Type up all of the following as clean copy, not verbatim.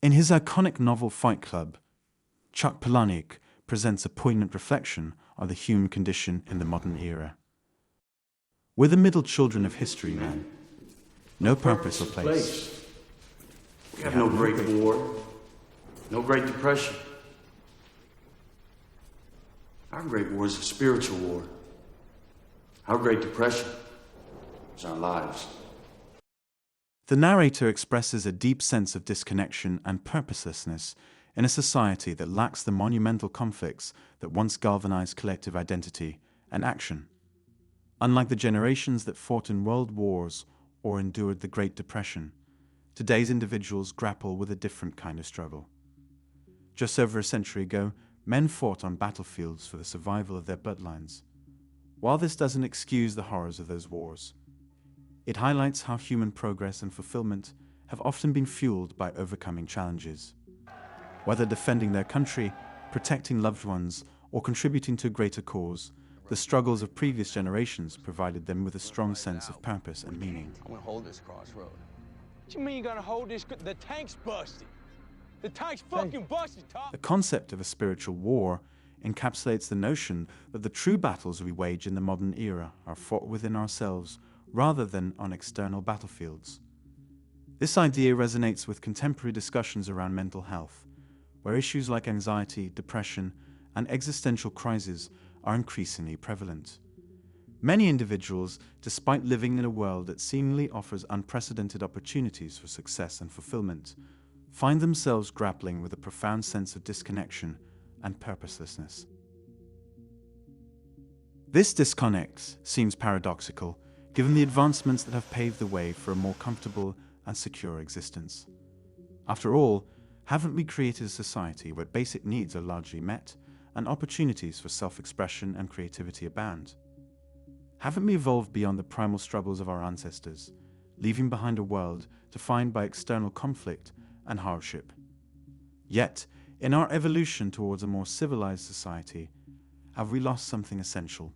In his iconic novel Fight Club, Chuck Palahniuk presents a poignant reflection on the human condition in the modern era. We're the middle children of history, man. No purpose or place. We have no Great War, no Great Depression. Our Great War is a spiritual war. Our Great Depression is our lives. The narrator expresses a deep sense of disconnection and purposelessness in a society that lacks the monumental conflicts that once galvanized collective identity and action. Unlike the generations that fought in world wars or endured the Great Depression, today's individuals grapple with a different kind of struggle. Just over a century ago, men fought on battlefields for the survival of their bloodlines. While this doesn't excuse the horrors of those wars, it highlights how human progress and fulfillment have often been fueled by overcoming challenges. Whether defending their country, protecting loved ones, or contributing to a greater cause, the struggles of previous generations provided them with a strong sense of purpose and meaning. I'm gonna hold this crossroad. What you mean you're gonna hold this? The tank's busted. The tank's fucking busted, Top. The concept of a spiritual war encapsulates the notion that the true battles we wage in the modern era are fought within ourselves rather than on external battlefields. This idea resonates with contemporary discussions around mental health, where issues like anxiety, depression, and existential crises are increasingly prevalent. Many individuals, despite living in a world that seemingly offers unprecedented opportunities for success and fulfillment, find themselves grappling with a profound sense of disconnection and purposelessness. This disconnect seems paradoxical, given the advancements that have paved the way for a more comfortable and secure existence. After all, haven't we created a society where basic needs are largely met and opportunities for self-expression and creativity abound? Haven't we evolved beyond the primal struggles of our ancestors, leaving behind a world defined by external conflict and hardship? Yet, in our evolution towards a more civilized society, have we lost something essential?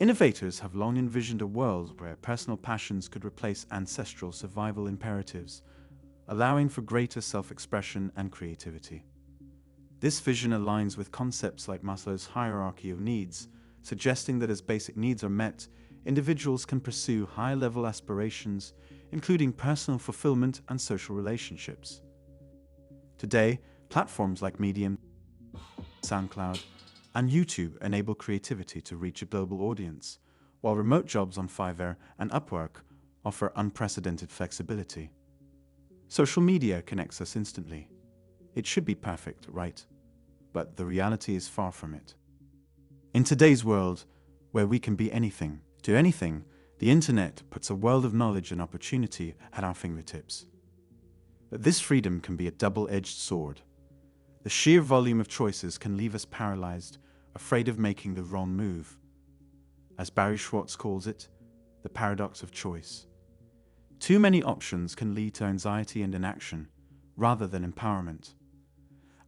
Innovators have long envisioned a world where personal passions could replace ancestral survival imperatives, allowing for greater self-expression and creativity. This vision aligns with concepts like Maslow's hierarchy of needs, suggesting that as basic needs are met, individuals can pursue high-level aspirations, including personal fulfillment and social relationships. Today, platforms like Medium, SoundCloud, and YouTube enable creativity to reach a global audience, while remote jobs on Fiverr and Upwork offer unprecedented flexibility. Social media connects us instantly. It should be perfect, right? But the reality is far from it. In today's world, where we can be anything, do anything, the internet puts a world of knowledge and opportunity at our fingertips. But this freedom can be a double-edged sword. The sheer volume of choices can leave us paralyzed, afraid of making the wrong move. As Barry Schwartz calls it, the paradox of choice. Too many options can lead to anxiety and inaction, rather than empowerment.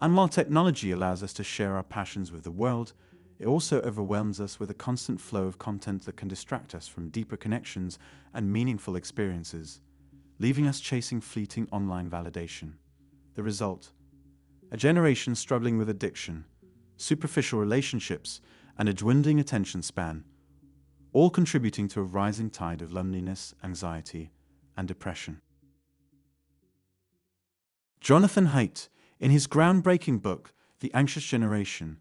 And while technology allows us to share our passions with the world, it also overwhelms us with a constant flow of content that can distract us from deeper connections and meaningful experiences, leaving us chasing fleeting online validation. The result: a generation struggling with addiction, superficial relationships, and a dwindling attention span, all contributing to a rising tide of loneliness, anxiety, and depression. Jonathan Haidt, in his groundbreaking book, The Anxious Generation,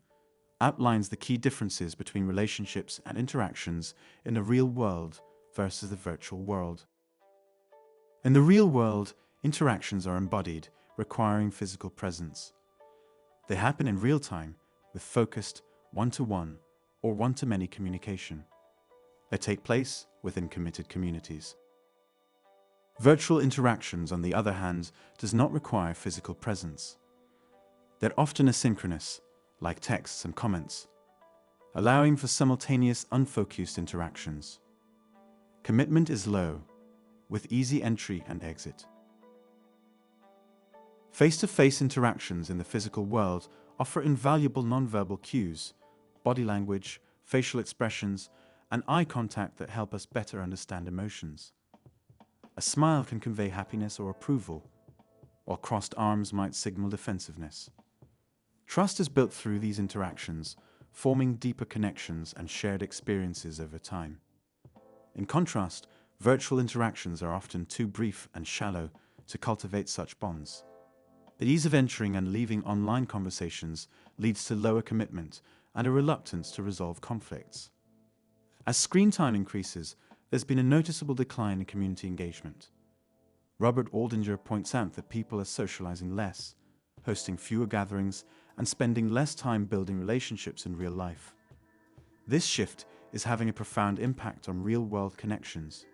outlines the key differences between relationships and interactions in the real world versus the virtual world. In the real world, interactions are embodied, requiring physical presence. They happen in real time with focused, one-to-one or one-to-many communication. They take place within committed communities. Virtual interactions, on the other hand, does not require physical presence. They're often asynchronous, like texts and comments, allowing for simultaneous, unfocused interactions. Commitment is low, with easy entry and exit. Face-to-face interactions in the physical world offer invaluable nonverbal cues, body language, facial expressions, and eye contact that help us better understand emotions. A smile can convey happiness or approval, while crossed arms might signal defensiveness. Trust is built through these interactions, forming deeper connections and shared experiences over time. In contrast, virtual interactions are often too brief and shallow to cultivate such bonds. The ease of entering and leaving online conversations leads to lower commitment and a reluctance to resolve conflicts. As screen time increases, there's been a noticeable decline in community engagement. Robert Aldinger points out that people are socializing less, hosting fewer gatherings, and spending less time building relationships in real life. This shift is having a profound impact on real-world connections,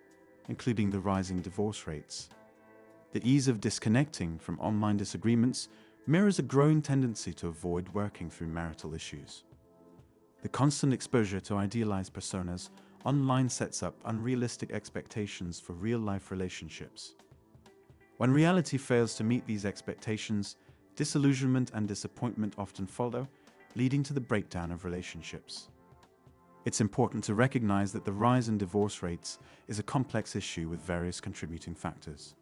including the rising divorce rates. The ease of disconnecting from online disagreements mirrors a growing tendency to avoid working through marital issues. The constant exposure to idealized personas online sets up unrealistic expectations for real-life relationships. When reality fails to meet these expectations, disillusionment and disappointment often follow, leading to the breakdown of relationships. It's important to recognize that the rise in divorce rates is a complex issue with various contributing factors.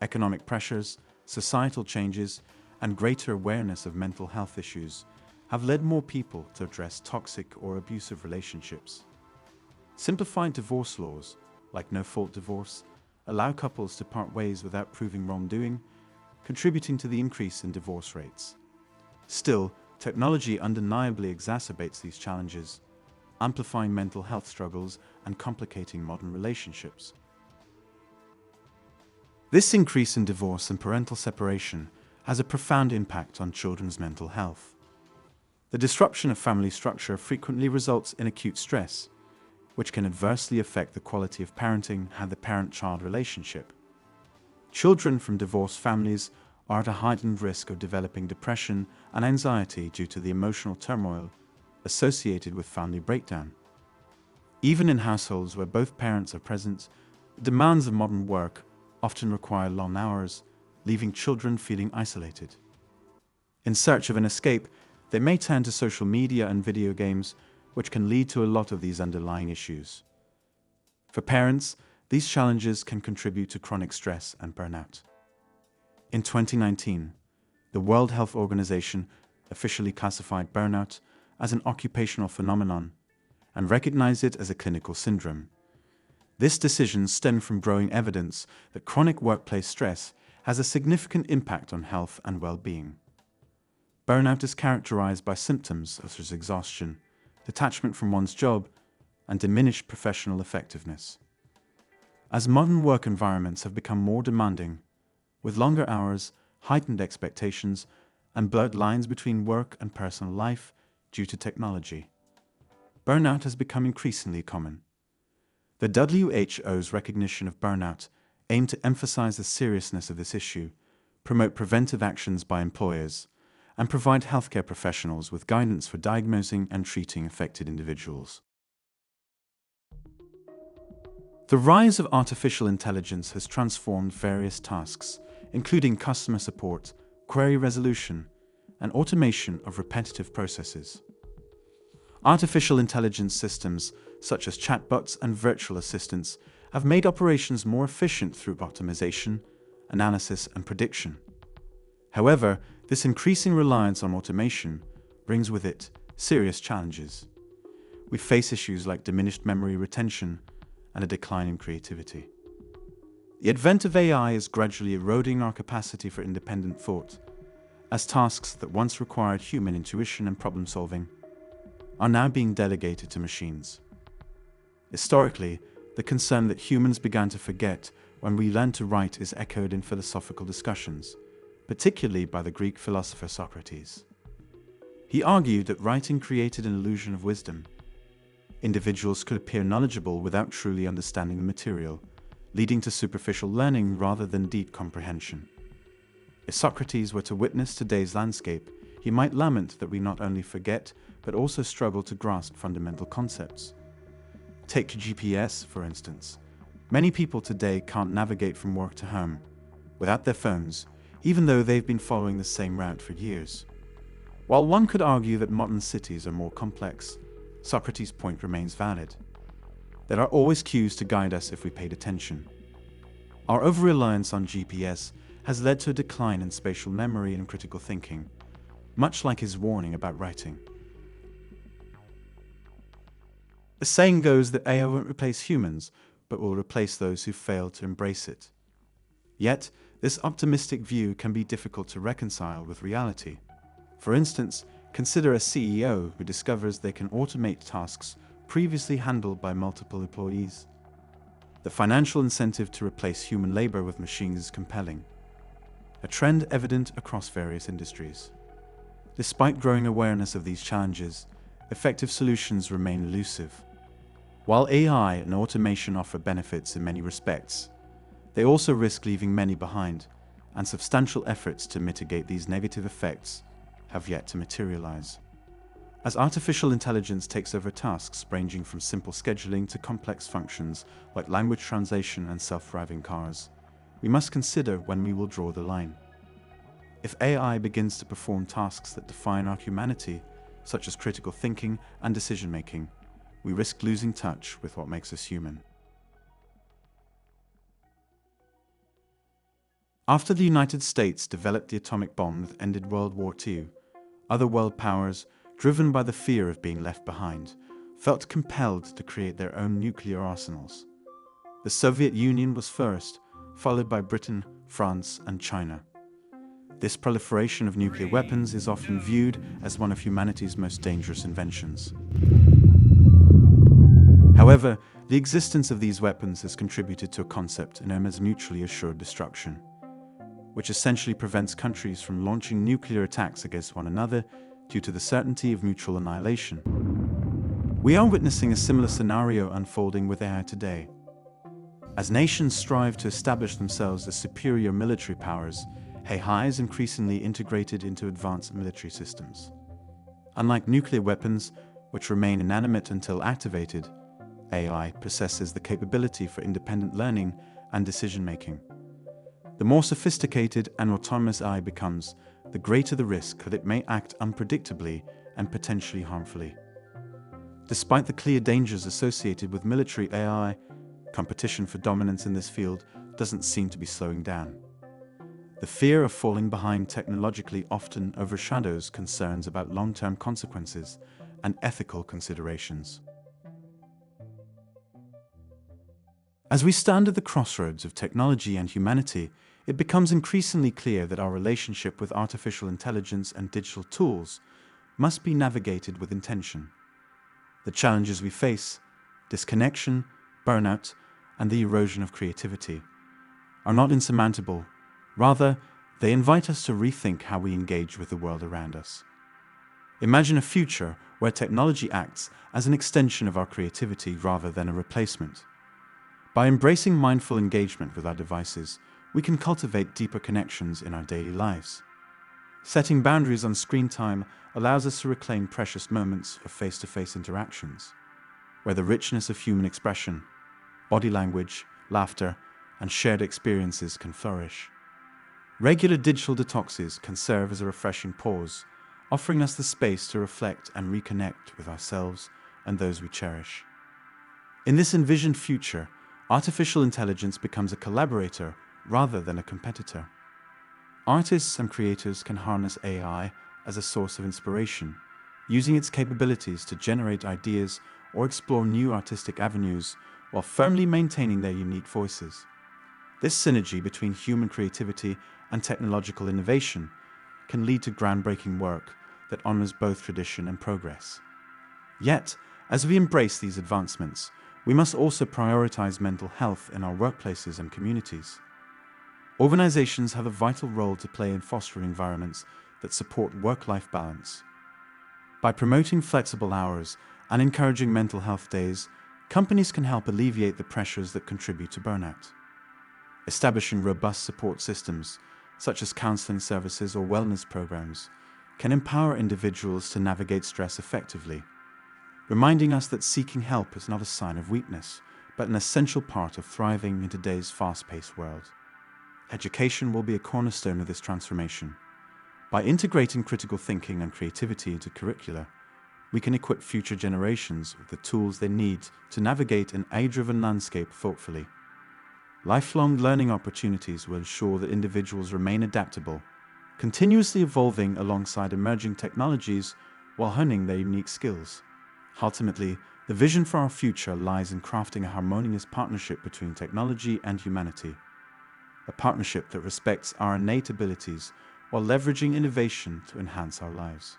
Economic pressures, societal changes, and greater awareness of mental health issues have led more people to address toxic or abusive relationships. Simplified divorce laws, like no-fault divorce, allow couples to part ways without proving wrongdoing, contributing to the increase in divorce rates. Still, technology undeniably exacerbates these challenges, amplifying mental health struggles and complicating modern relationships. This increase in divorce and parental separation has a profound impact on children's mental health. The disruption of family structure frequently results in acute stress, which can adversely affect the quality of parenting and the parent-child relationship. Children from divorced families are at a heightened risk of developing depression and anxiety due to the emotional turmoil associated with family breakdown. Even in households where both parents are present, the demands of modern work often require long hours, leaving children feeling isolated. In search of an escape, they may turn to social media and video games, which can lead to a lot of these underlying issues. For parents, these challenges can contribute to chronic stress and burnout. In 2019, the World Health Organization officially classified burnout as an occupational phenomenon and recognized it as a clinical syndrome. This decision stemmed from growing evidence that chronic workplace stress has a significant impact on health and well-being. Burnout is characterized by symptoms such as exhaustion, detachment from one's job, and diminished professional effectiveness. As modern work environments have become more demanding, with longer hours, heightened expectations, and blurred lines between work and personal life due to technology, burnout has become increasingly common. The WHO's recognition of burnout aimed to emphasize the seriousness of this issue, promote preventive actions by employers, and provide healthcare professionals with guidance for diagnosing and treating affected individuals. The rise of artificial intelligence has transformed various tasks, including customer support, query resolution, and automation of repetitive processes. Artificial intelligence systems, such as chatbots and virtual assistants, have made operations more efficient through optimization, analysis, and prediction. However, this increasing reliance on automation brings with it serious challenges. We face issues like diminished memory retention and a decline in creativity. The advent of AI is gradually eroding our capacity for independent thought, as tasks that once required human intuition and problem-solving are now being delegated to machines. Historically, the concern that humans began to forget when we learned to write is echoed in philosophical discussions, particularly by the Greek philosopher Socrates. He argued that writing created an illusion of wisdom. Individuals could appear knowledgeable without truly understanding the material, leading to superficial learning rather than deep comprehension. If Socrates were to witness today's landscape, he might lament that we not only forget, but also struggle to grasp fundamental concepts. Take GPS, for instance. Many people today can't navigate from work to home without their phones, even though they've been following the same route for years. While one could argue that modern cities are more complex, Socrates' point remains valid. There are always cues to guide us if we paid attention. Our over-reliance on GPS has led to a decline in spatial memory and critical thinking, much like his warning about writing. The saying goes that AI won't replace humans, but will replace those who fail to embrace it. Yet, this optimistic view can be difficult to reconcile with reality. For instance, consider a CEO who discovers they can automate tasks previously handled by multiple employees. The financial incentive to replace human labor with machines is compelling, a trend evident across various industries. Despite growing awareness of these challenges, effective solutions remain elusive. While AI and automation offer benefits in many respects, they also risk leaving many behind, and substantial efforts to mitigate these negative effects have yet to materialize. As artificial intelligence takes over tasks ranging from simple scheduling to complex functions like language translation and self-driving cars, we must consider when we will draw the line. If AI begins to perform tasks that define our humanity, such as critical thinking and decision-making, we risk losing touch with what makes us human. After the United States developed the atomic bomb that ended World War II, other world powers, driven by the fear of being left behind, felt compelled to create their own nuclear arsenals. The Soviet Union was first, followed by Britain, France, and China. This proliferation of nuclear weapons is often viewed as one of humanity's most dangerous inventions. However, the existence of these weapons has contributed to a concept known as mutually assured destruction, which essentially prevents countries from launching nuclear attacks against one another due to the certainty of mutual annihilation. We are witnessing a similar scenario unfolding with AI today. As nations strive to establish themselves as superior military powers, AI is increasingly integrated into advanced military systems. Unlike nuclear weapons, which remain inanimate until activated, AI possesses the capability for independent learning and decision-making. The more sophisticated and autonomous AI becomes, the greater the risk that it may act unpredictably and potentially harmfully. Despite the clear dangers associated with military AI, competition for dominance in this field doesn't seem to be slowing down. The fear of falling behind technologically often overshadows concerns about long-term consequences and ethical considerations. As we stand at the crossroads of technology and humanity, it becomes increasingly clear that our relationship with artificial intelligence and digital tools must be navigated with intention. The challenges we face, disconnection, burnout, and the erosion of creativity, are not insurmountable. Rather, they invite us to rethink how we engage with the world around us. Imagine a future where technology acts as an extension of our creativity rather than a replacement. By embracing mindful engagement with our devices, we can cultivate deeper connections in our daily lives. Setting boundaries on screen time allows us to reclaim precious moments of face-to-face interactions, where the richness of human expression, body language, laughter, and shared experiences can flourish. Regular digital detoxes can serve as a refreshing pause, offering us the space to reflect and reconnect with ourselves and those we cherish. In this envisioned future, artificial intelligence becomes a collaborator rather than a competitor. Artists and creators can harness AI as a source of inspiration, using its capabilities to generate ideas or explore new artistic avenues while firmly maintaining their unique voices. This synergy between human creativity and technological innovation can lead to groundbreaking work that honors both tradition and progress. Yet, as we embrace these advancements, we must also prioritize mental health in our workplaces and communities. Organizations have a vital role to play in fostering environments that support work-life balance. By promoting flexible hours and encouraging mental health days, companies can help alleviate the pressures that contribute to burnout. Establishing robust support systems, such as counseling services or wellness programs, can empower individuals to navigate stress effectively, reminding us that seeking help is not a sign of weakness, but an essential part of thriving in today's fast-paced world. Education will be a cornerstone of this transformation. By integrating critical thinking and creativity into curricula, we can equip future generations with the tools they need to navigate an AI-driven landscape thoughtfully. Lifelong learning opportunities will ensure that individuals remain adaptable, continuously evolving alongside emerging technologies while honing their unique skills. Ultimately, the vision for our future lies in crafting a harmonious partnership between technology and humanity, a partnership that respects our innate abilities while leveraging innovation to enhance our lives.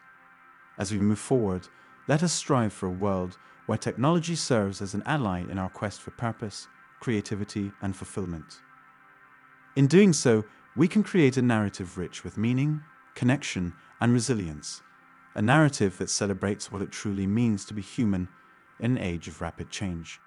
As we move forward, let us strive for a world where technology serves as an ally in our quest for purpose, creativity, and fulfillment. In doing so, we can create a narrative rich with meaning, connection, and resilience, a narrative that celebrates what it truly means to be human in an age of rapid change.